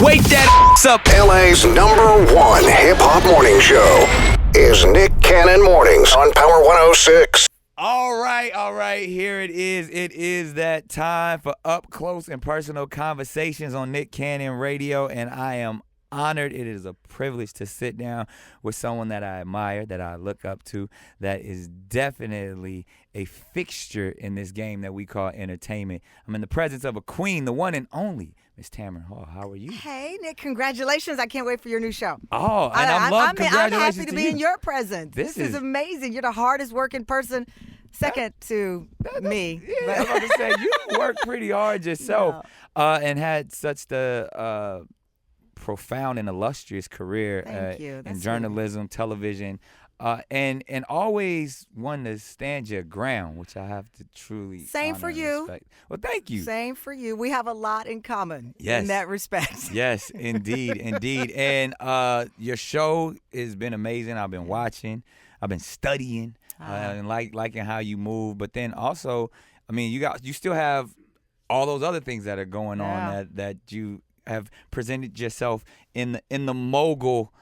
Wake that up. LA's #1 hip-hop morning show is Nick Cannon Mornings on Power 106. All right. Here it is. It is that time for up close and personal conversations on Nick Cannon Radio, and I am honored. It is a privilege to sit down with someone that I admire, that I look up to, that is definitely a fixture in this game that we call entertainment. I'm in the presence of a queen, the one and only Miss Tamron Hall. How are you? Hey, Nick, congratulations. I can't wait for your new show. Oh, and I'm congratulations happy to to be you. in your presence. This is amazing. You're the hardest working person, second to me. Yeah, I was about to say, you work pretty hard yourself and had such the profound and illustrious career in journalism, television, and always one to stand your ground, which I have to truly Same honor for and you. respect. Well, thank you. Same for you. We have a lot in common in that respect. Yes, indeed. And your show has been amazing. I've been watching. I've been studying and liking how you move. But then also, I mean, you still have all those other things that are going on that you have presented yourself in the mogul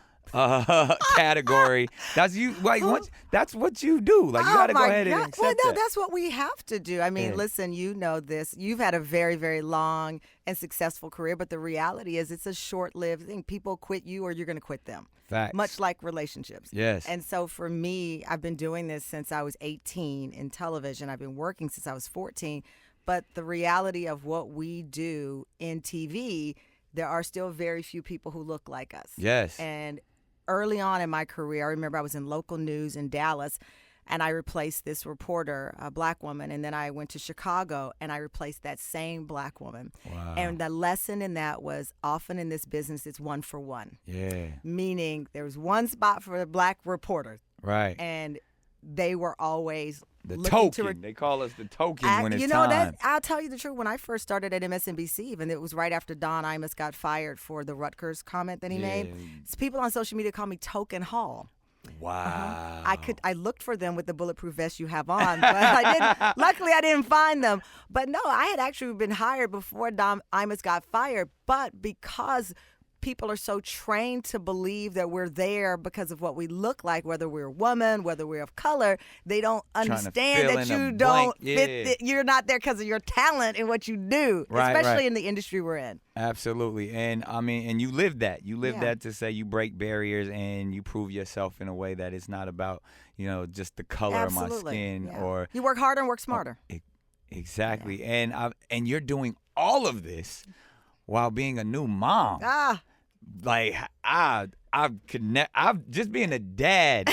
category. That's you. Like that's what you do. Like you got to go ahead and accept that. That's what we have to do. I mean, listen, you know this. You've had a very, very long and successful career, but the reality is it's a short-lived thing. People quit you or you're going to quit them. Facts. Much like relationships. Yes. And so for me, I've been doing this since I was 18 in television. I've been working since I was 14. But the reality of what we do in TV, there are still very few people who look like us. Yes. And early on in my career, I remember I was in local news in Dallas, and I replaced this reporter, a black woman, and then I went to Chicago, and I replaced that same black woman. Wow. And the lesson in that was often in this business, it's one for one. Yeah. Meaning there was one spot for a black reporter. Right. And they were always the token. They call us the token when it's time. I'll tell you the truth. When I first started at MSNBC, even it was right after Don Imus got fired for the Rutgers comment that he made. So people on social media call me Token Hall. Wow. I looked for them with the bulletproof vest you have on, but I didn't. Luckily, I didn't find them. But no, I had actually been hired before Don Imus got fired. But because people are so trained to believe that we're there because of what we look like, whether we're a woman, whether we're of color, they don't understand that you don't fit. You're not there because of your talent and what you do, especially in the industry we're in. Absolutely. And I mean, and you live that. You live that to say you break barriers and you prove yourself in a way that it's not about, just the color of my skin or you work harder and work smarter. Exactly. Yeah. And you're doing all of this while being a new mom. Like I've just being a dad,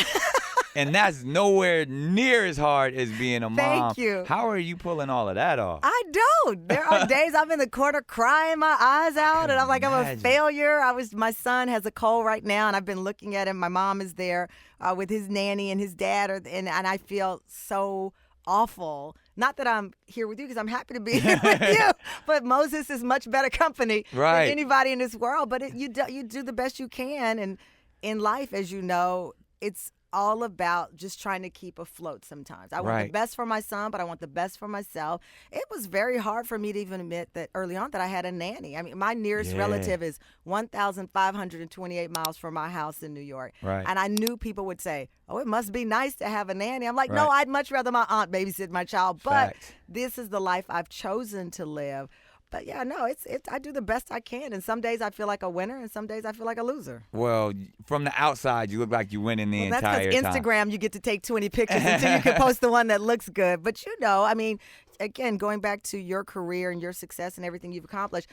and that's nowhere near as hard as being a mom. Thank you. How are you pulling all of that off? I don't. There are days I'm in the corner crying my eyes out, and I'm like, I'm a failure. My son has a cold right now, and I've been looking at him. My mom is there with his nanny and his dad, and I feel so awful. Not that I'm here with you because I'm happy to be here with you, but Moses is much better company than anybody in this world. But you do the best you can, and in life, as you know, it's all about just trying to keep afloat sometimes. I want the best for my son, but I want the best for myself. It was very hard for me to even admit that early on that I had a nanny. I mean, my nearest relative is 1,528 miles from my house in New York. Right. And I knew people would say, oh, it must be nice to have a nanny. I'm like, no, I'd much rather my aunt babysit my child. But this is the life I've chosen to live. But yeah, no, it's I do the best I can, and some days I feel like a winner, and some days I feel like a loser. Well, from the outside, you look like you winning the entire time. That's because Instagram, you get to take 20 pictures until you can post the one that looks good. But I mean, again, going back to your career and your success and everything you've accomplished,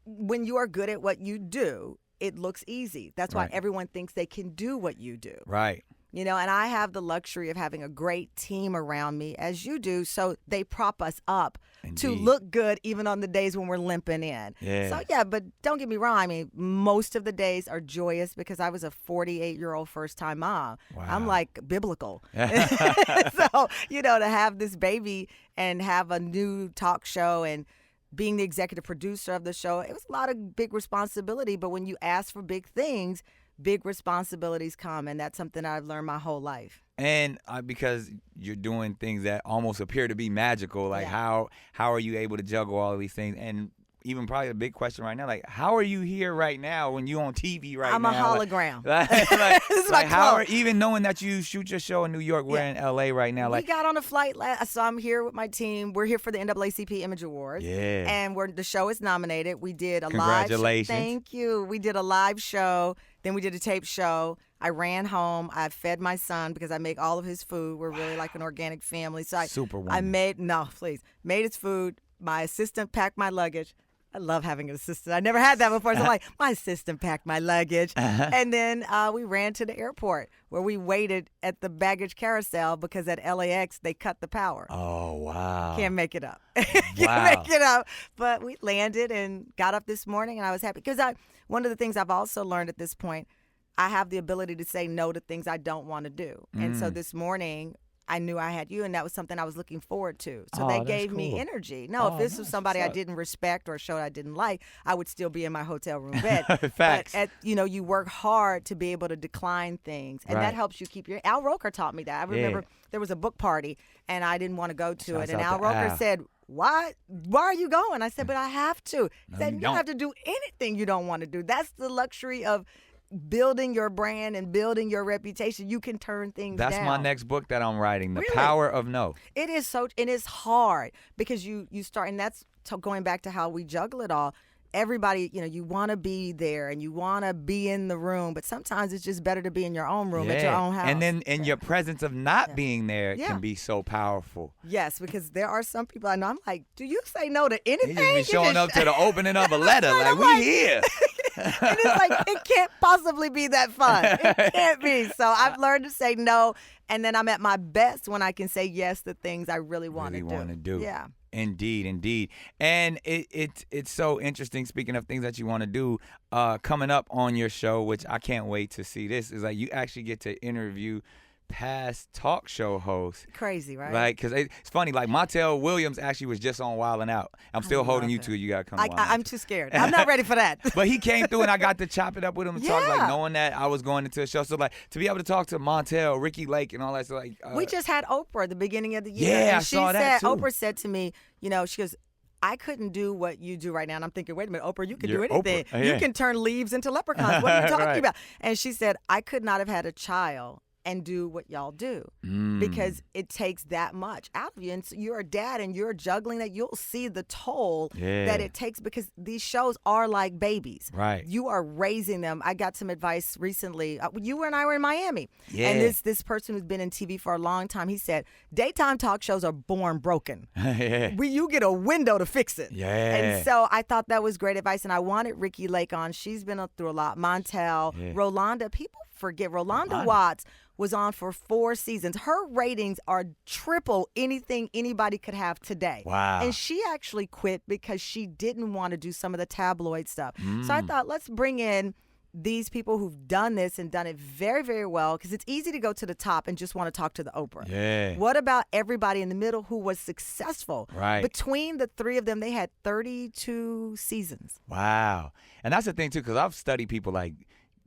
when you are good at what you do, it looks easy. That's why everyone thinks they can do what you do. Right. And I have the luxury of having a great team around me, as you do, so they prop us up to look good even on the days when we're limping in. Yeah. So, but don't get me wrong. I mean, most of the days are joyous because I was a 48-year-old first-time mom. Wow. I'm like biblical. So, to have this baby and have a new talk show and being the executive producer of the show, it was a lot of big responsibility. But when you ask for big things, big responsibilities come, and that's something I've learned my whole life. And because you're doing things that almost appear to be magical, like how are you able to juggle all of these things? And even probably a big question right now, like, how are you here right now when you on TV right I'm now? a hologram. This is even knowing that you shoot your show in New York, we're in LA right now. We got on a flight so I'm here with my team. We're here for the NAACP Image Awards. Yeah. And the show is nominated. We did a Congratulations. live show. Thank you. We did a live show. Then we did a tape show. I ran home. I fed my son because I make all of his food. We're really like an organic family. So I made his food. My assistant packed my luggage. I love having an assistant. I never had that before. So I'm like, my assistant packed my luggage. And then we ran to the airport where we waited at the baggage carousel because at LAX they cut the power. Oh, wow. Can't make it up. Wow. Can't make it up. But we landed and got up this morning and I was happy. Because one of the things I've also learned at this point, I have the ability to say no to things I don't want to do. And so this morning, I knew I had you, and that was something I was looking forward to. So they gave me energy. No, if this was somebody I didn't respect or a show I didn't like, I would still be in my hotel room bed. Facts. But you work hard to be able to decline things, and that helps you keep your. Al Roker taught me that. I remember there was a book party, and I didn't want to go to it, and Al Roker said, why are you going? I said, but I have to. He said, you don't have to do anything you don't want to do. That's the luxury of building your brand and building your reputation. You can turn things down. That's my next book that I'm writing, The Power of No. It is and it's hard because you start, and that's going back to how we juggle it all. Everybody, you want to be there and you want to be in the room, but sometimes it's just better to be in your own room at your own house. And then your presence of not being there can be so powerful. Yes, because there are some people I know, I'm like, do you say no to anything? You just be showing up to the opening of a letter like, we here. And it's like, it can't possibly be that fun. It can't be. So I've learned to say no, and then I'm at my best when I can say yes to things I really want to do. Yeah. Indeed. And it's so interesting, speaking of things that you want to do, coming up on your show, which I can't wait to see this, is like you actually get to interview past talk show hosts. Crazy, right? Like, because it's funny, like Montel Williams actually was just on Wild 'N Out. I'm still holding you to it. You got to come on. I'm too scared. I'm not ready for that. But he came through and I got to chop it up with him and talk, like knowing that I was going into a show. So like to be able to talk to Montel, Ricky Lake and all that. So like we just had Oprah at the beginning of the year. Yeah, and I saw that too. Oprah said to me, she goes, I couldn't do what you do right now. And I'm thinking, wait a minute, Oprah, you can do anything. You can turn leaves into leprechauns. What are you talking about? And she said, I could not have had a child and do what y'all do because it takes that much out of you. And so you're a dad and you're juggling that. You'll see the toll that it takes because these shows are like babies. Right. You are raising them. I got some advice recently. You and I were in Miami. Yeah. And this person who's been in TV for a long time, he said, daytime talk shows are born broken. You get a window to fix it. Yeah. And so I thought that was great advice. And I wanted Ricky Lake on. She's been through a lot. Montel, Rolanda. People forget Rolanda Watts was on for 4 seasons. Her ratings are triple anything anybody could have today. Wow. And she actually quit because she didn't want to do some of the tabloid stuff. So I thought, let's bring in these people who've done this and done it very, very well, because it's easy to go to the top and just want to talk to the Oprah. Yeah. What about everybody in the middle who was successful? Right. Between the three of them, they had 32 seasons. Wow. And that's the thing, too, because I've studied people like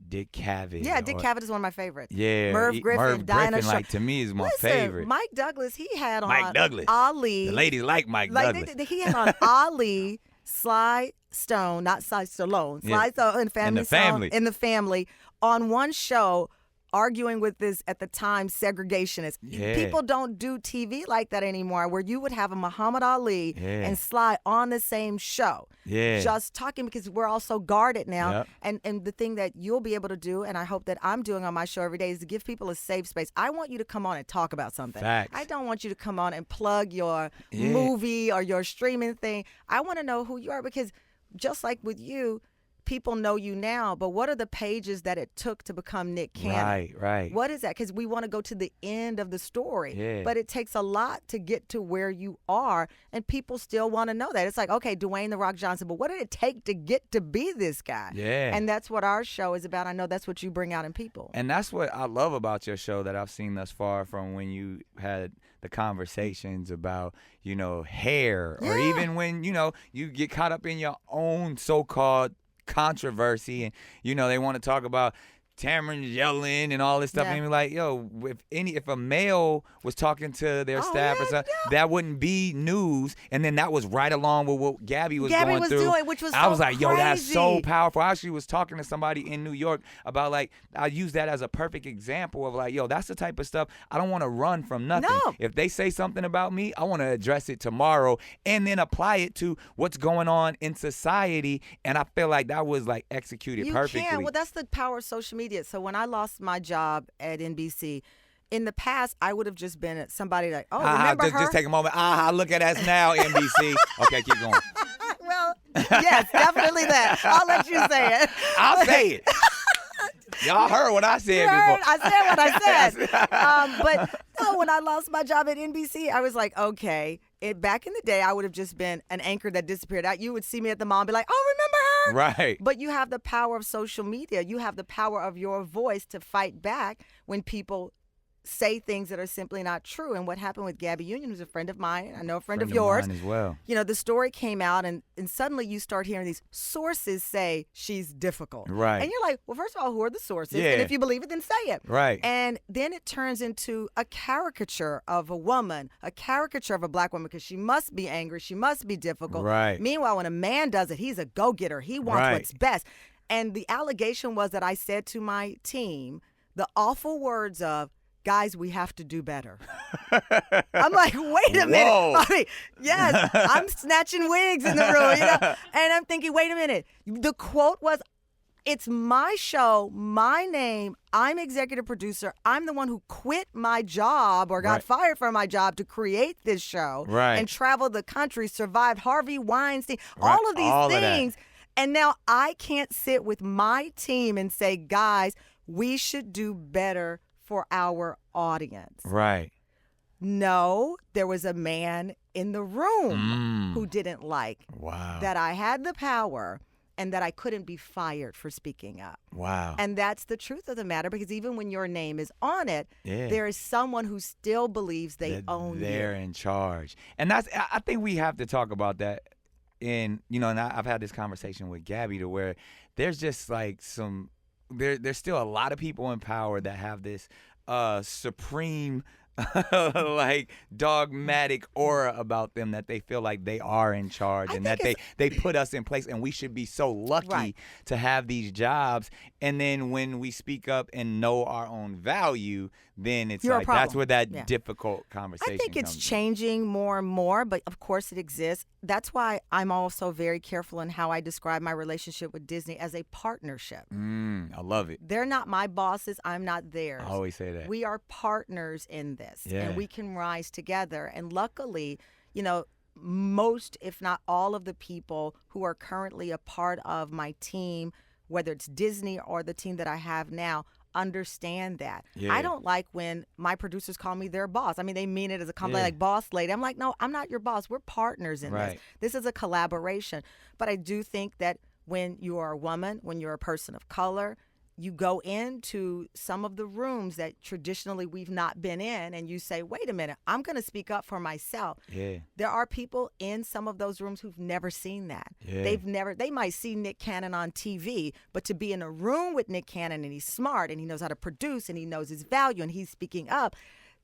Dick Cavett. Yeah, Dick Cavett is one of my favorites. Yeah. Merv Griffin, Dinah Shore. Like, to me, is my favorite. Mike Douglas, he had on Mike Douglas. Ali. The ladies like Mike Douglas. He had on Ali, Sly Stone, not Sly Stallone, Sly Stone and in the family on one show, arguing with this, at the time, segregationist. People don't do TV like that anymore, where you would have a Muhammad Ali and Sly on the same show. Just talking, because we're all so guarded now. And the thing that you'll be able to do, and I hope that I'm doing on my show every day, is to give people a safe space. I want you to come on and talk about something. Facts. I don't want you to come on and plug your movie or your streaming thing. I want to know who you are, because just like with you, people know you now, but what are the pages that it took to become Nick Cannon? Right. What is that? Because we want to go to the end of the story, but it takes a lot to get to where you are, and people still want to know that. It's like, okay, Dwayne "The Rock" Johnson, but what did it take to get to be this guy? And that's what our show is about. I know that's what you bring out in people. And that's what I love about your show that I've seen thus far, from when you had the conversations about, hair, or even when, you get caught up in your own so-called controversy, and they want to talk about Tamron yelling and all this stuff, and be like, yo, if a male was talking to their staff or something, that wouldn't be news. And then that was right along with what Gabby was going through. Doing, which was I was like, yo, crazy. that's so powerful. I actually was talking to somebody in New York about, like, I use that as a perfect example of, like, yo, that's the type of stuff I don't want to run from nothing. No. If they say something about me, I want to address it tomorrow and then apply it to what's going on in society. And I feel like that was, like, executed perfectly. You can. Well, that's the power of social media. So when I lost my job at NBC, in the past, I would have just been somebody like, oh, remember her? Just take a moment. Look at us now, NBC. Okay, keep going. Well, yes, definitely that. I'll let you say it. I'll say it. Y'all heard what I said before. I said what I said. But no, when I lost my job at NBC, I was like, okay. Back in the day, I would have just been an anchor that disappeared out. You would see me at the mall and be like, oh, remember her? Right. But you have the power of social media. You have the power of your voice to fight back when people say things that are simply not true. And what happened with Gabby Union, who's a friend of mine, I know a friend of yours. Mine as well. You know, the story came out, and suddenly you start hearing these sources say she's difficult. Right. And you're like, well, first of all, who are the sources? Yeah. And if you believe it, then say it. Right. And then it turns into a caricature of a woman, a caricature of a black woman, because she must be angry, she must be difficult. Right. Meanwhile, when a man does it, he's a go-getter. He wants what's best. And the allegation was that I said to my team the awful words of, guys, we have to do better. I'm like, wait a minute. I mean, yes, I'm snatching wigs in the room, you know? And I'm thinking, wait a minute. The quote was, it's my show, my name. I'm executive producer. I'm the one who quit my job or got fired from my job to create this show and traveled the country, survived Harvey Weinstein, all of these things. And now I can't sit with my team and say, guys, we should do better for our audience. Right. No, there was a man in the room who didn't like that I had the power and that I couldn't be fired for speaking up. Wow. And that's the truth of the matter, because even when your name is on it, there is someone who still believes they own you. They're in charge. And I think we have to talk about that. And, you know, and I've had this conversation with Gabby to where there's just like there's still a lot of people in power that have this supreme like dogmatic aura about them, that they feel like they are in charge and that they put us in place, and we should be so lucky to have these jobs. And then when we speak up and know our own value, then it's like that's where that difficult conversation I think it's comes changing more and more, but of course it exists. That's why I'm also very careful in how I describe my relationship with Disney as a partnership. I love it. They're not my bosses. I'm not theirs. I always say that. We are partners in this, and we can rise together. And luckily, you know, most, if not all of the people who are currently a part of my team, whether it's Disney or the team that I have now, understand that. I don't like when my producers call me their boss. I mean, they mean it as a compliment, like boss lady. I'm like, no, I'm not your boss. We're partners in this. This is a collaboration. But I do think that when you are a woman, when you're a person of color, you go into some of the rooms that traditionally we've not been in, and you say, wait a minute, I'm going to speak up for myself. There are people in some of those rooms who've never seen that. They might see Nick Cannon on TV, but to be in a room with Nick Cannon, and he's smart and he knows how to produce and he knows his value and he's speaking up,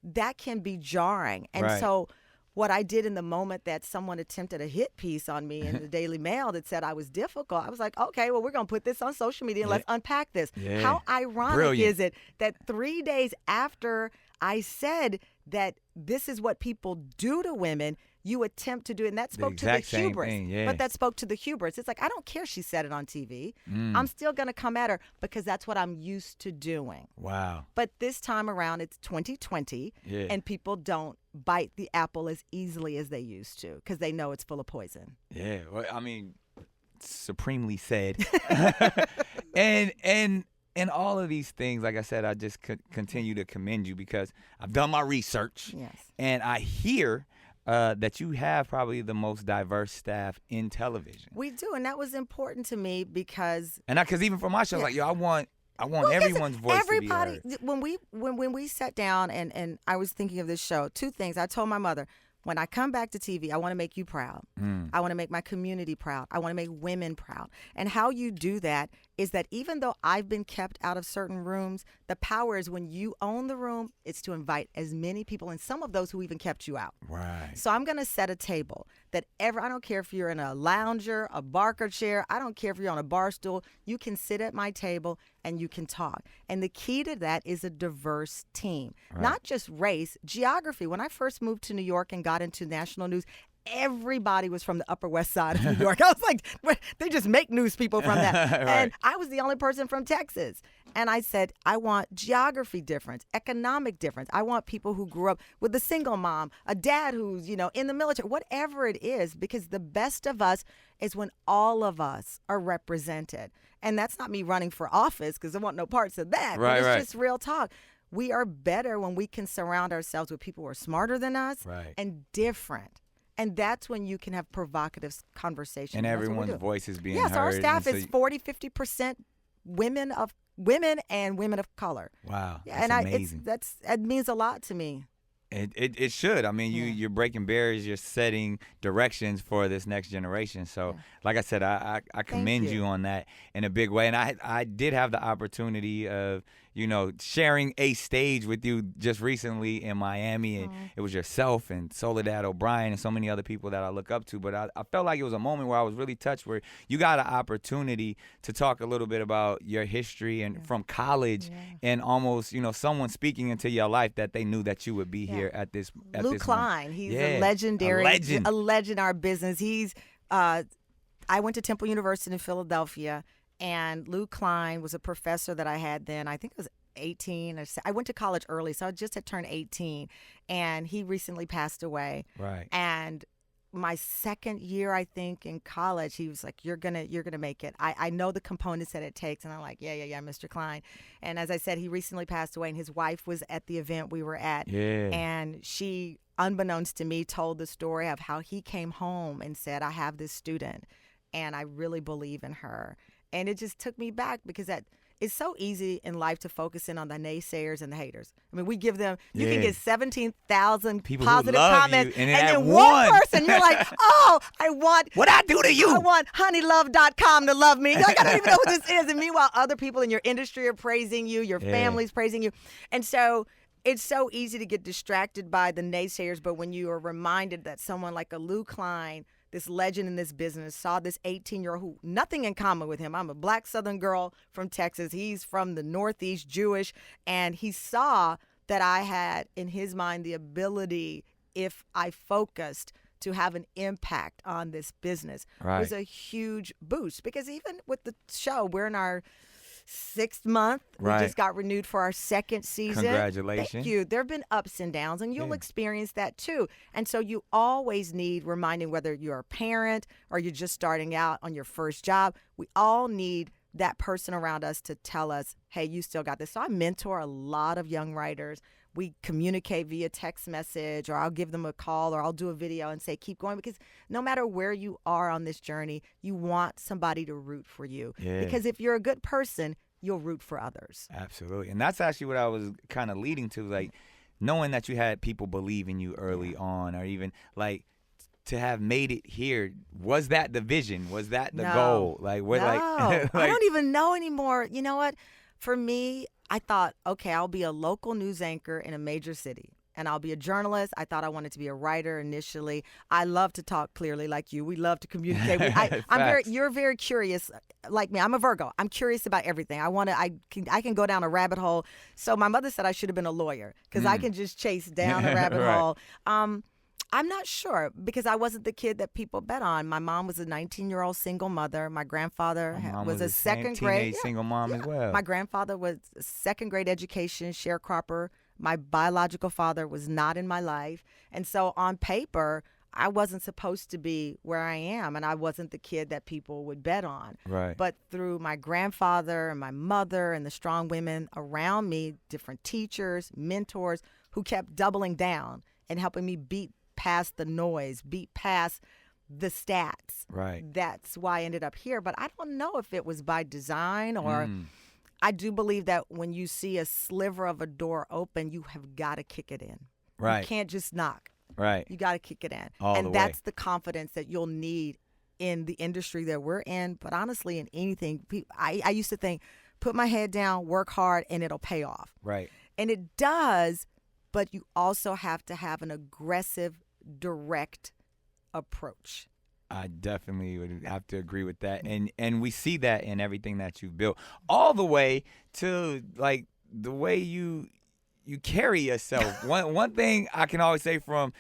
that can be jarring. And so what I did in the moment that someone attempted a hit piece on me in the Daily Mail that said I was difficult, I was like, okay, well, we're going to put this on social media and let's unpack this. How ironic is it that 3 days after I said that this is what people do to women, you attempt to do it? And that spoke to the hubris. But that spoke to the hubris. It's like, I don't care she said it on TV. I'm still going to come at her because that's what I'm used to doing. Wow. But this time around, it's 2020, and people don't bite the apple as easily as they used to because they know it's full of poison. Yeah. Well, I mean, supremely said. And all of these things, like I said, I just continue to commend you because I've done my research. And I hear that you have probably the most diverse staff in television. We do, and that was important to me because even for my show, like, yo, I want everyone's voice to be heard. When we sat down and I was thinking of this show, two things. I told my mother, when I come back to TV, I want to make you proud. I want to make my community proud. I want to make women proud. And how you do that is that even though I've been kept out of certain rooms, the power is when you own the room, it's to invite as many people, and some of those who even kept you out. Right. So I'm going to set a table that I don't care if you're in a lounger, a Barker chair, I don't care if you're on a bar stool, you can sit at my table and you can talk. And the key to that is a diverse team, not just race, geography. When I first moved to New York and got into national news, everybody was from the Upper West Side of New York. I was like, they just make news people from that. Right. And I was the only person from Texas. And I said, I want geography difference, economic difference. I want people who grew up with a single mom, a dad who's, in the military, whatever it is, because the best of us is when all of us are represented. And that's not me running for office because I want no parts of that. Right, but it's just real talk. We are better when we can surround ourselves with people who are smarter than us and different. And that's when you can have provocative conversations. And everyone's voice is being heard. Yes, our staff so is 40-50% women and women of color. Wow, yeah, that's and amazing. It means a lot to me. It should. I mean, you're breaking barriers. You're setting directions for this next generation. So, like I said, I commend you on that in a big way. And I did have the opportunity of, sharing a stage with you just recently in Miami. And it was yourself and Soledad O'Brien and so many other people that I look up to. But I felt like it was a moment where I was really touched, where you got an opportunity to talk a little bit about your history and from college and almost, someone speaking into your life that they knew that you would be here at this. Lou Klein, he's a legend. In our business. I went to Temple University in Philadelphia, and Lou Klein was a professor that I had then. I think it was 18. I went to college early, so I just had turned 18, and he recently passed away. Right. And my second year, I think, in college, he was like, you're gonna make it. I know the components that it takes. And I'm like, yeah, Mr. Klein. And as I said, he recently passed away, and his wife was at the event we were at. Yeah. And she, unbeknownst to me, told the story of how he came home and said, I have this student, and I really believe in her. And it just took me back, because it's so easy in life to focus in on the naysayers and the haters. I mean, we give them, you can get 17,000 positive comments, you, and then one person, you're like, oh, what'd I do to you? I want honeylove.com to love me. Like, I don't even know who this is. And meanwhile, other people in your industry are praising you, your family's praising you. And so it's so easy to get distracted by the naysayers, but when you are reminded that someone like a Lou Klein, this legend in this business, saw this 18-year-old who, nothing in common with him. I'm a black Southern girl from Texas. He's from the Northeast, Jewish. And he saw that I had, in his mind, the ability, if I focused, to have an impact on this business. Right. It was a huge boost, because even with the show, we're in our 6th month. We just got renewed for our 2nd season. Congratulations. Thank you. There have been ups and downs, and you'll experience that too. And so you always need reminding, whether you're a parent or you're just starting out on your first job, we all need that person around us to tell us, hey, you still got this. So I mentor a lot of young writers. We communicate via text message, or I'll give them a call, or I'll do a video and say, keep going, because no matter where you are on this journey, you want somebody to root for you. Yeah. Because if you're a good person, you'll root for others. Absolutely. And that's actually what I was kind of leading to, like knowing that you had people believe in you early on, or even like to have made it here. Was that the vision? Was that the goal? Like what? No. Like, I don't even know anymore. You know what? For me, I thought, okay, I'll be a local news anchor in a major city, and I'll be a journalist. I thought I wanted to be a writer initially. I love to talk clearly like you. We love to communicate. You're very curious like me. I'm a Virgo. I'm curious about everything. I can go down a rabbit hole. So my mother said I should have been a lawyer, because I can just chase down a rabbit hole. I'm not sure, because I wasn't the kid that people bet on. My mom was a 19-year-old single mother. My grandfather was a second grade single mom as well. My grandfather was a second grade education sharecropper. My biological father was not in my life. And so on paper, I wasn't supposed to be where I am, and I wasn't the kid that people would bet on. Right. But through my grandfather and my mother and the strong women around me, different teachers, mentors who kept doubling down and helping me beat past the noise, beat past the stats. Right. That's why I ended up here. But I don't know if it was by design, or I do believe that when you see a sliver of a door open, you have got to kick it in. Right. You can't just knock. Right. You got to kick it in. All and the that's way. the confidence that you'll need in the industry that we're in. But honestly, in anything, I used to think, put my head down, work hard, and it'll pay off. Right. And it does, but you also have to have an aggressive, direct approach. I definitely would have to agree with that. And we see that in everything that you've built, all the way to like the way you carry yourself. One thing I can always say from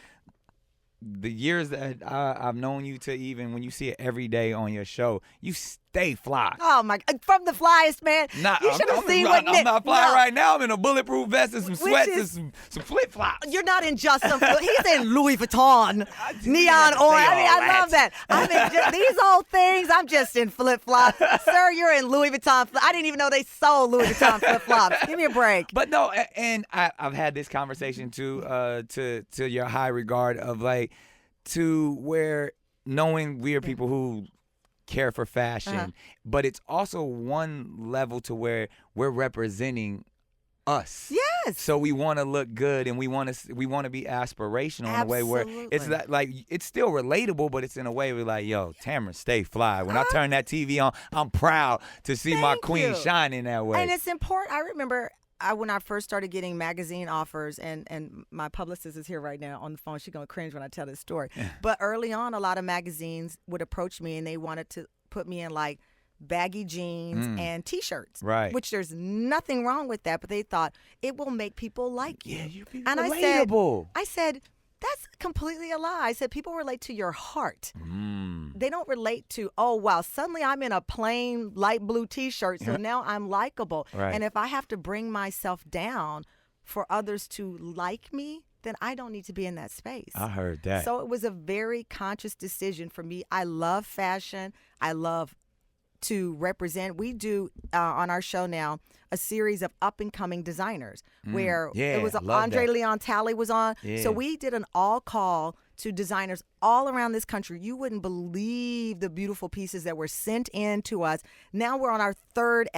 the years that I've known you to even when you see it every day on your show, you stay fly. Oh my! From the flyest, man. You should have seen what Nick. I'm not flying right now. I'm in a bulletproof vest and some sweats and some flip flops. You're not in just some. He's in Louis Vuitton, neon orange. I love that. I'm in these old things. I'm just in flip flops, sir. You're in Louis Vuitton. I didn't even know they sold Louis Vuitton flip flops. Give me a break. But no, and I've had this conversation too, to your high regard of like, to where knowing we are people who care for fashion, but it's also one level to where we're representing us. Yes. So we want to look good and we want to be aspirational in a way where it's like it's still relatable, but it's in a way we're like, yo, Tamron, stay fly. When I turn that TV on, I'm proud to see my queen shine in that way. And it's important. I remember when I first started getting magazine offers, and my publicist is here right now on the phone. She's going to cringe when I tell this story. But early on, a lot of magazines would approach me, and they wanted to put me in, like, baggy jeans and T-shirts. Right. Which there's nothing wrong with that, but they thought, it will make people like you. Yeah, you'd be and relatable. I said, that's completely a lie. I said, people relate to your heart. They don't relate to, oh, wow, suddenly I'm in a plain light blue T-shirt, so now I'm likable. Right. And if I have to bring myself down for others to like me, then I don't need to be in that space. I heard that. So it was a very conscious decision for me. I love fashion. I love to represent. We do on our show now a series of up-and-coming designers where it was Andre Leon Talley was on. Yeah. So we did an all-call to designers all around this country. You wouldn't believe the beautiful pieces that were sent in to us. Now we're on our third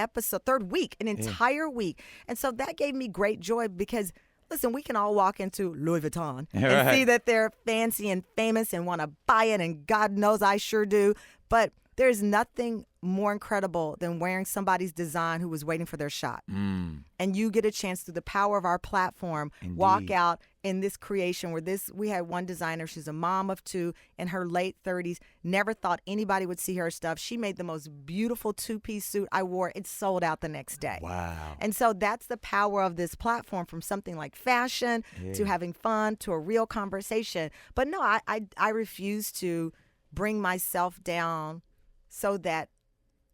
week, an entire week. And so that gave me great joy because, listen, we can all walk into Louis Vuitton and see that they're fancy and famous and want to buy it, and God knows I sure do. But there's nothing more incredible than wearing somebody's design who was waiting for their shot. And you get a chance through the power of our platform, walk out in this creation where we had one designer, she's a mom of two in her late 30s, never thought anybody would see her stuff. She made the most beautiful two-piece suit. I wore it. It sold out the next day. Wow. And so that's the power of this platform, from something like fashion to having fun to a real conversation. But no, I refuse to bring myself down so that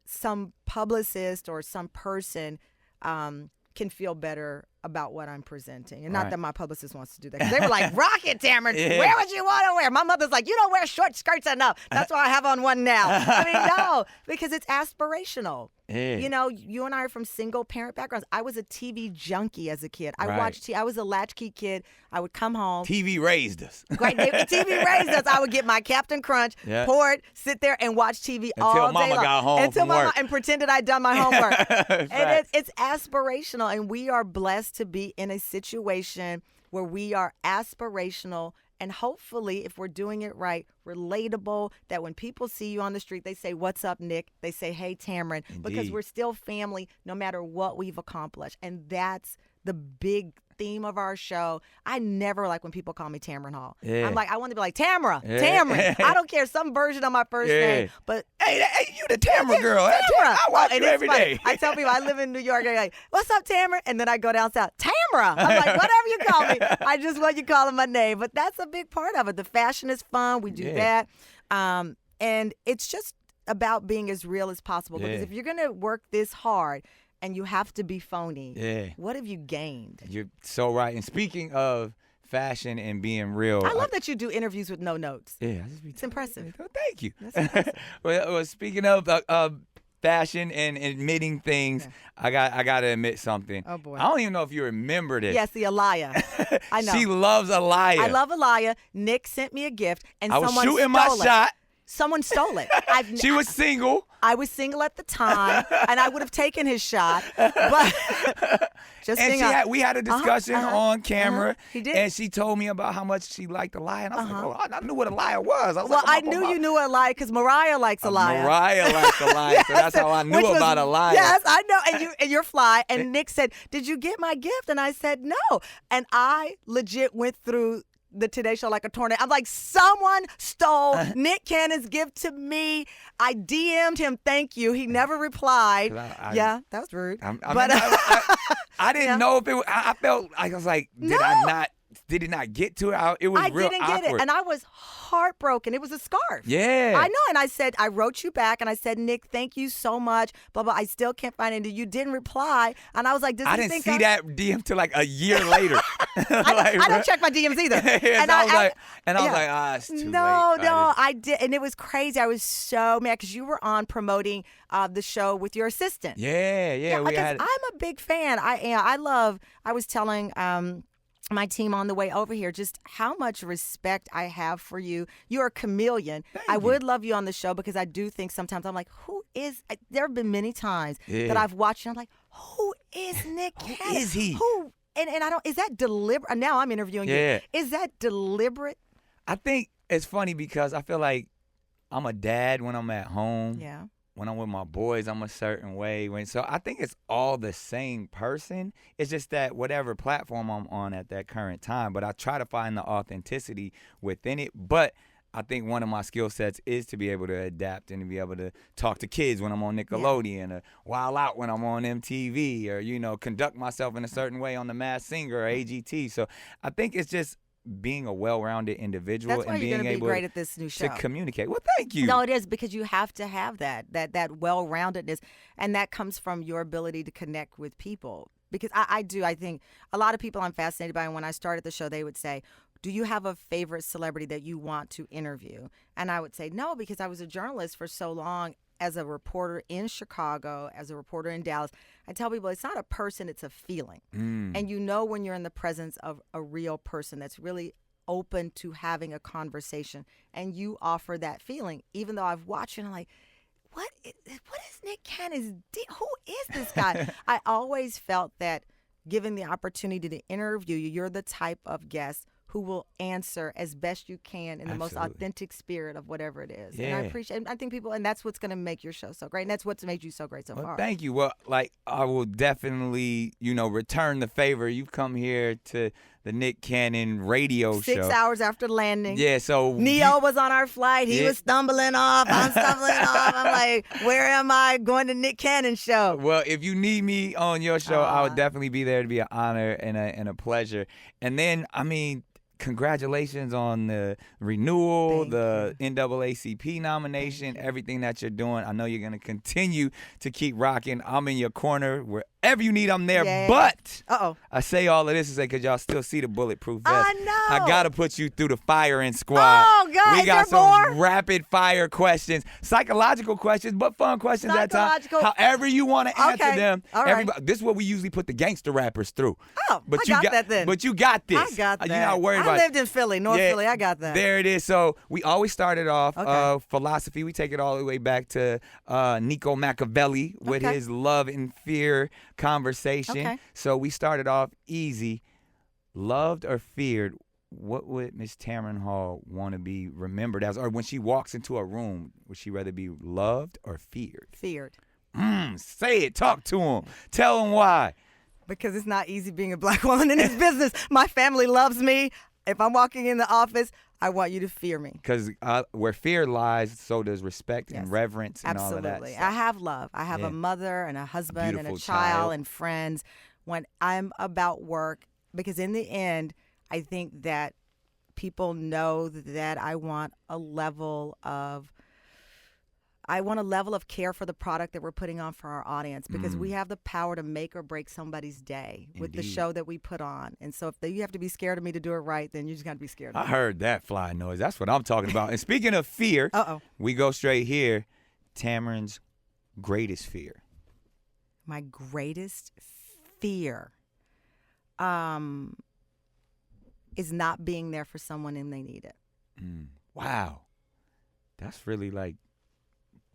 some publicist or some person can feel better about what I'm presenting. And not that my publicist wants to do that. 'Cause they were like, rock it, Tamron. Wear what you want to wear. My mother's like, you don't wear short skirts enough. That's why I have on one now. I mean, no, because it's aspirational. You know, you and I are from single parent backgrounds. I was a TV junkie as a kid. I watched I was a latchkey kid. I would come home. TV raised us. Great. TV raised us. I would get my Captain Crunch, pour it, sit there and watch TV all day long. Until Mama got home from work. And pretended I'd done my homework. And it's aspirational, and we are blessed to be in a situation where we are aspirational. And hopefully, if we're doing it right, relatable, that when people see you on the street, they say, what's up, Nick? They say, hey, Tamron, because we're still family no matter what we've accomplished. And that's the big theme of our show. I never like when people call me Tamron Hall. I'm like, I want to be like, Tamron. I don't care, some version of my first name. But hey, you the Tamron girl. I watch you every day. I tell people I live in New York. They're like, what's up, Tamron? And then I go down south, Tamra. I'm like, whatever you call me. I just want you calling my name. But that's a big part of it. The fashion is fun. We do that. And it's just about being as real as possible. Because if you're going to work this hard, and you have to be phony, what have you gained? You're so right. And speaking of fashion and being real, I love that you do interviews with no notes. It's impressive. Thank you. That's impressive. Well, speaking of fashion and admitting things, I got to admit something. Oh, boy. I don't even know if you remember this. Yes, the Alaya. I know. She loves Alaya. I love Alaya. Nick sent me a gift, and I was someone shooting my stole it. shot. Someone stole it. She was single. I was single at the time, and I would have taken his shot. But just and we had a discussion on camera. He did. And she told me about how much she liked a lie. And I was like, oh, I knew what a liar was. I was Well, like, I knew you knew a lie because Mariah likes a liar. Mariah likes a liar, so that's how I knew about a liar. Yes, I know. And you're fly. And Nick said, "Did you get my gift?" And I said, "No." And I legit went through the Today Show like a tornado. I'm like, someone stole Nick Cannon's gift to me. I DM'd him, thank you. He never replied. Yeah, that was rude. I didn't know if it was, I felt, I was like, did it not get to it? It was real awkward. I didn't get it. And I was heartbroken. It was a scarf. Yeah. I know. And I said, I wrote you back and I said, Nick, thank you so much. Blah, blah. I still can't find it. And you didn't reply. And I was like, I didn't see that DM till like a year later. I don't check my DMs either. And I was like, it's too late. No, I did. And it was crazy. I was so mad because you were on promoting the show with your assistant. Yeah. I'm a big fan. I was telling my team on the way over here just how much respect I have for you. You're a chameleon. I would love you on the show because I do think sometimes I'm like, there have been many times that I've watched and I'm like, who is Nick Cannon? Who is he? Who? And I don't, is that deliberate? Now I'm interviewing you. Is that deliberate? I think it's funny because I feel like I'm a dad when I'm at home. Yeah. When I'm with my boys, I'm a certain way. So I think it's all the same person. It's just that whatever platform I'm on at that current time. But I try to find the authenticity within it. But I think one of my skill sets is to be able to adapt and to be able to talk to kids when I'm on Nickelodeon or wild out when I'm on MTV or, conduct myself in a certain way on The Masked Singer or AGT. So I think it's just being a well-rounded individual. That's why and you're being going to be able great at this new show. To communicate. Well, thank you. No, it is because you have to have that well-roundedness, and that comes from your ability to connect with people. Because I think a lot of people I'm fascinated by, and when I started the show, they would say, do you have a favorite celebrity that you want to interview? And I would say no, because I was a journalist for so long as a reporter in Chicago, as a reporter in Dallas. I tell people it's not a person, it's a feeling. And when you're in the presence of a real person that's really open to having a conversation, and you offer that feeling, even though I've watched you and I'm like, what is Nick Cannon's deal? Who is this guy? I always felt that given the opportunity to interview you, you're the type of guest who will answer as best you can in the most authentic spirit of whatever it is. Yeah. And I appreciate, I think people, and that's what's going to make your show so great. And that's what's made you so great so far. Thank you. Well, I will definitely, return the favor. You've come here to the Nick Cannon radio show. 6 hours after landing. Yeah, so. Neo was on our flight. He was stumbling off. I'm stumbling off. I'm like, where am I? Going to Nick Cannon show. Well, if you need me on your show, I would definitely be there. To be an honor and a pleasure. And then, congratulations on the renewal, the NAACP nomination, everything that you're doing. I know you're going to continue to keep rocking. I'm in your corner. Wherever you need, I'm there. Yay. But I say all of this to say because y'all still see the bulletproof vest. I know. I got to put you through the firing squad. Oh, God. We got is there some more? rapid fire questions, psychological questions, but fun questions at times. However you want to answer them. All right. This is what we usually put the gangster rappers through. Oh, but I got that then. But you got this. I got that. You're not worried about it. I lived in Philly, North Philly. I got that. There it is. So we always started off philosophy. We take it all the way back to Nico Machiavelli with his love and fear conversation. Okay. So we started off easy. Loved or feared, what would Miss Tamron Hall want to be remembered as? Or when she walks into a room, would she rather be loved or feared? Feared. Say it. Talk to him. Tell him why. Because it's not easy being a black woman in this business. My family loves me. If I'm walking in the office, I want you to fear me. Because where fear lies, so does respect and reverence and all of that. Absolutely. I have love. I have a mother and a husband and a child and friends when I'm about work. Because in the end, I think that people know that I want a level of care for the product that we're putting on for our audience, because we have the power to make or break somebody's day with the show that we put on. And so if you have to be scared of me to do it right, then you just got to be scared of me. I heard that fly noise. That's what I'm talking about. And speaking of fear, we go straight here. Tamron's greatest fear. My greatest fear is not being there for someone when they need it. Wow. That's really like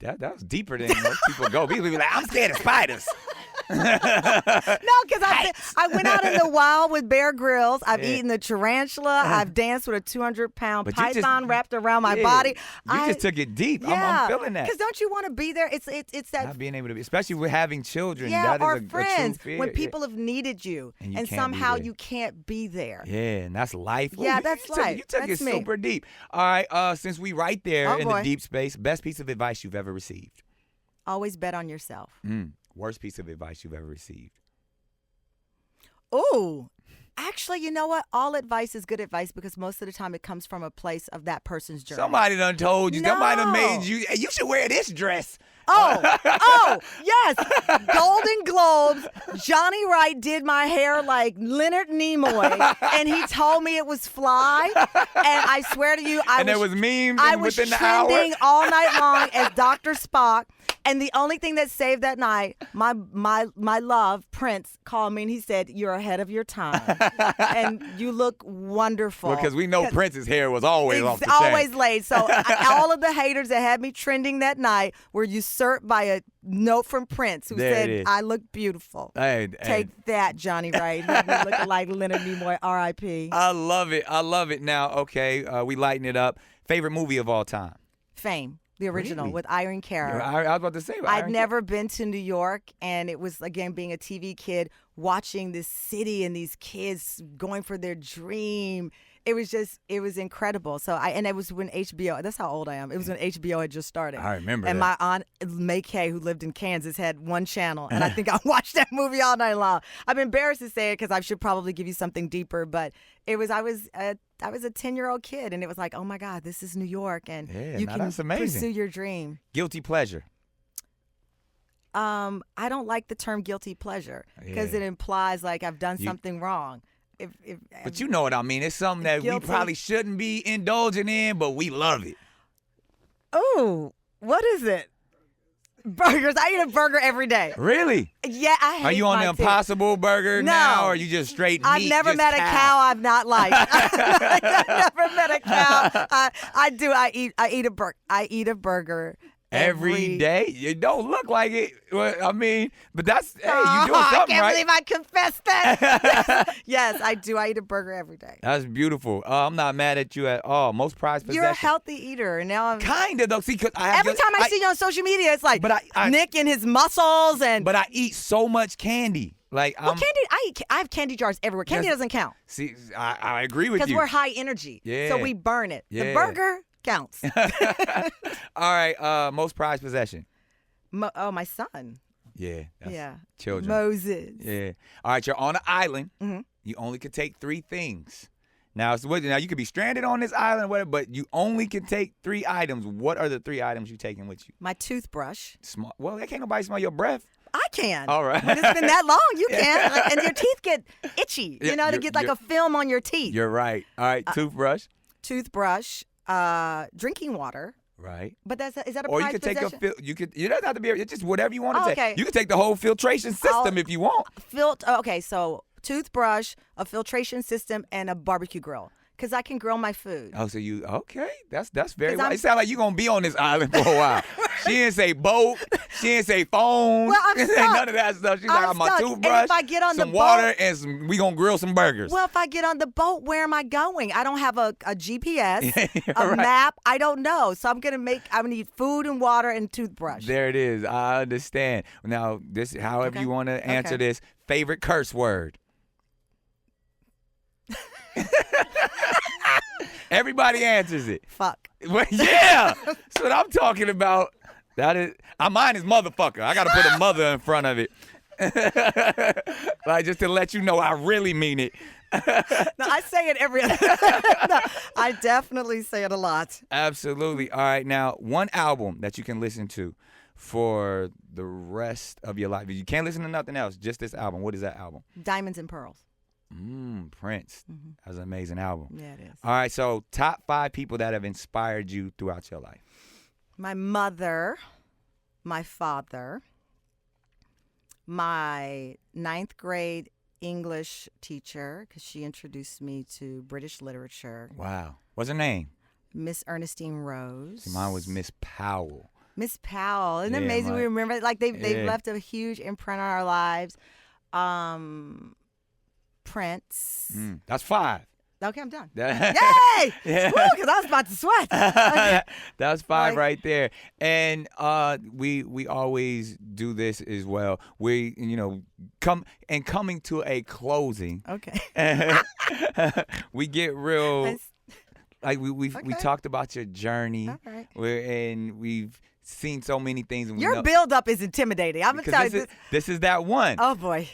that was deeper than most people go. People be like, I'm scared of spiders. No, because I went out in the wild with Bear Grylls. I've eaten the tarantula. I've danced with a 200-pound python wrapped around my body. You just took it deep. I'm feeling that. Because don't you want to be there? It's that. Not being able to be, especially with having children. Yeah, that is or a true friends. fear. When people have needed you, and somehow you can't be there. Yeah, and that's life. Yeah, that's life. You took it super deep. All right, since we right there in the deep space, best piece of advice you've ever received? Always bet on yourself. Worst piece of advice you've ever received? Ooh. Actually, you know what? All advice is good advice because most of the time it comes from a place of that person's journey. Somebody done told you. No. Somebody done made you. Hey, you should wear this dress. Oh, yes. Golden Globes. Johnny Wright did my hair like Leonard Nimoy, and he told me it was fly. And I swear to you, there was memes I was within the hour. trending all night long as Dr. Spock. And the only thing that saved that night, my love, Prince, called me and he said, "You're ahead of your time, and you look wonderful." Because we know Prince's hair was always off the chain. Always laid. So all of the haters that had me trending that night were usurped by a note from Prince who said, "I look beautiful." Take that, Johnny Wright. Looking like Leonard Nimoy, R.I.P. I love it. Now, okay, we lighten it up. Favorite movie of all time? Fame. The original Really? with Irene Cara. I was about to say. I'd never been to New York, and it was, again, being a TV kid, watching this city and these kids going for their dream. It was incredible. So and it was when HBO, that's how old I am. It was when HBO had just started. I remember and that. my aunt, May Kay, who lived in Kansas, had one channel. And I think I watched that movie all night long. I'm embarrassed to say it because I should probably give you something deeper. But I was a 10-year-old kid, and it was like, oh my God, this is New York. And you can that's amazing. pursue your dream. Guilty pleasure? I don't like the term guilty pleasure because it implies like I've done something wrong. But you know what I mean. It's something that we probably shouldn't be indulging in, but we love it. Oh, what is it? Burgers. I eat a burger every day. Really? Yeah, I hate Are you on the Impossible Burger now, or are you just straight meat? I've never met a cow I've not liked. I've never met a cow. I eat a burger. Every day? You don't look like it. Well, I mean, but that's, hey, you doing something, I can't right? believe I confessed that. Yes, I do. I eat a burger every day. That's beautiful. I'm not mad at you at all. Most prized possession. You're a healthy eater, and now I'm kind of though. See, cause every time I see you on social media, it's like Nick and his muscles, and but I eat so much candy. Like candy. I have candy jars everywhere. Candy doesn't count. See, I agree with you because we're high energy. Yeah. So we burn it. Yeah. The burger counts. All right. Most prized possession. My son. Yeah. Yeah. Children. Moses. Yeah. All right. You're on an island. Mm-hmm. You only can take 3 things. Now you could be stranded on this island or whatever, but you only can take 3 items. What are the 3 items you taking with you? My toothbrush. Well, can't nobody smell your breath. I can. All right. When it's been that long, you can. And your teeth get itchy, to get like a film on your teeth. You're right. All right. Toothbrush. Toothbrush. Drinking water. Right. But is that a or prized you could possession? you don't have to be, it's just whatever you want to take. Okay. You can take the whole filtration system if you want. Okay, so toothbrush, a filtration system, and a barbecue grill. Because I can grill my food. Oh, so okay. That's very well. It sounds like you're going to be on this island for a while. She didn't say boat. She didn't say phone. Well, I'm stuck. None of that stuff. She's like, I'm my toothbrush, and if I get on some the water, boat, and we going to grill some burgers. Well, if I get on the boat, where am I going? I don't have a GPS, right. map. I don't know. So I'm going to need food and water and toothbrush. There it is. I understand. Now, however you want to answer this, favorite curse word. Everybody answers it. Fuck. Well, yeah, that's what I'm talking about. Mine is motherfucker. I got to put a mother in front of it. Like, just to let you know I really mean it. No, I say it every other. No, I definitely say it a lot. Absolutely. All right, now, one album that you can listen to for the rest of your life. You can't listen to nothing else, just this album. What is that album? Diamonds and Pearls. Prince. Mm-hmm. That's an amazing album. Yeah, it is. All right, so top 5 people that have inspired you throughout your life. My mother, my father, my 9th grade English teacher, because she introduced me to British literature. Wow. What's her name? Miss Ernestine Rose. Mine was Miss Powell. Miss Powell. Isn't it Yeah, amazing? We remember, like, they've Yeah. left a huge imprint on our lives. Prince. That's 5. Okay, I'm done. Yeah. Yay! Because I was about to sweat. Okay. That's 5 Like- right there. And we always do this as well. We, coming to a closing. Okay. We get real. Nice. Like we Okay. talked about your journey. All right. And we've seen so many things. And we Your know, build-up is intimidating. I'm going to tell because you this is that one. Oh, boy.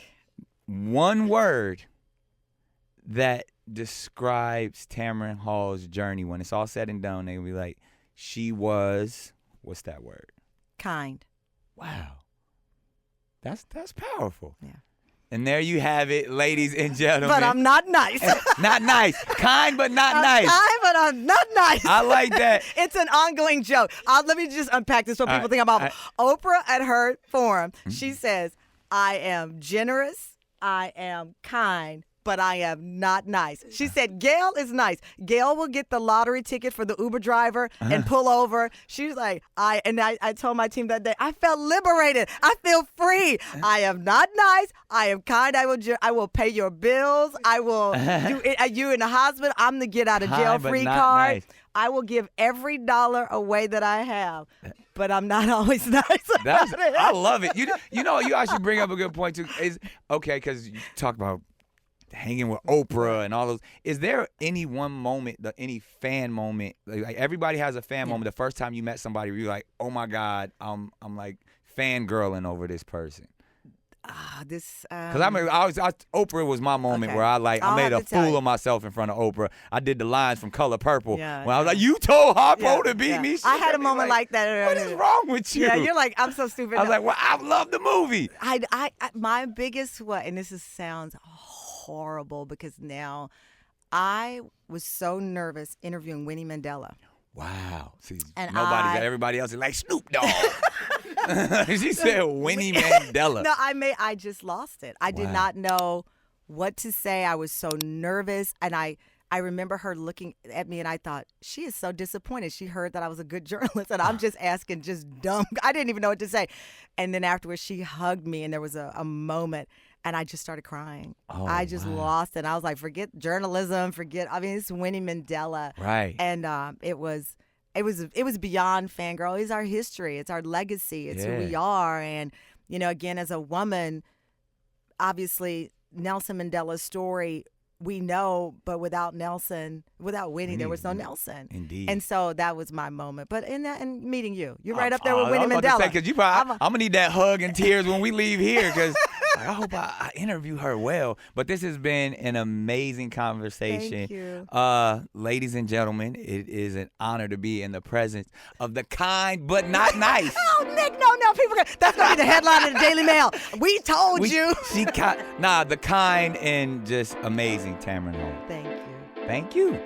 One word that describes Tamron Hall's journey. When it's all said and done, they'll be like, she was, what's that word? Kind. Wow. That's powerful. Yeah. And there you have it, ladies and gentlemen. But I'm not nice. Not nice. Kind, but not nice. Kind, but I'm not nice. I like that. It's an ongoing joke. Let me just unpack this so people think about Oprah at her forum. She says, I am generous, I am kind, but I am not nice. She said, Gail is nice. Gail will get the lottery ticket for the Uber driver and pull over. She's like, I told my team that day, I felt liberated. I feel free. I am not nice. I am kind. I will pay your bills. I will do it. You in the hospital. I'm the get out of jail Kind, but free not card. nice. I will give every dollar away that I have, but I'm not always nice about it. I love it. You actually bring up a good point too. Is okay because you talk about hanging with Oprah and all those. Is there any one moment, any fan moment? Like everybody has a fan moment. The first time you met somebody, where you're like, oh my God, I'm like fangirling over this person. Because Oprah was my moment Okay. where I I'll made have a to tell fool you. of myself in front of Oprah. I did the lines from Color Purple. Yeah, when I was like, you told Harpo to beat yeah. me. She I had looked a at me moment like that. What is wrong with you? Yeah, you're like, I'm so stupid. I was like, well, I love the movie. My biggest and this sounds horrible because now I was so nervous interviewing Winnie Mandela. Wow. See, And everybody else is like Snoop Dogg. She said Winnie Mandela. No, I just lost it. I did Wow. not know what to say. I was so nervous. And I remember her looking at me and I thought, she is so disappointed. She heard that I was a good journalist and I'm just asking just dumb. I didn't even know what to say. And then afterwards she hugged me and there was a moment and I just started crying. Oh, I just wow. lost it. I was like, forget journalism, it's Winnie Mandela. Right. And it was beyond fangirl. It's our history. It's our legacy. It's who we are. And, again, as a woman, obviously Nelson Mandela's story we know, but without Winnie, there was no Nelson. Indeed. And so that was my moment. But in meeting you, you're right up there with Winnie I was Mandela. about to say, because I'm going to need that hug and tears when we leave here because I hope I interview her well. But this has been an amazing conversation. Thank you. Ladies and gentlemen, it is an honor to be in the presence of the kind but not nice. Oh, Nick, no, that's going to be the headline of the Daily Mail. We told you. The kind and just amazing Tamron Hall. Thank you. Thank you.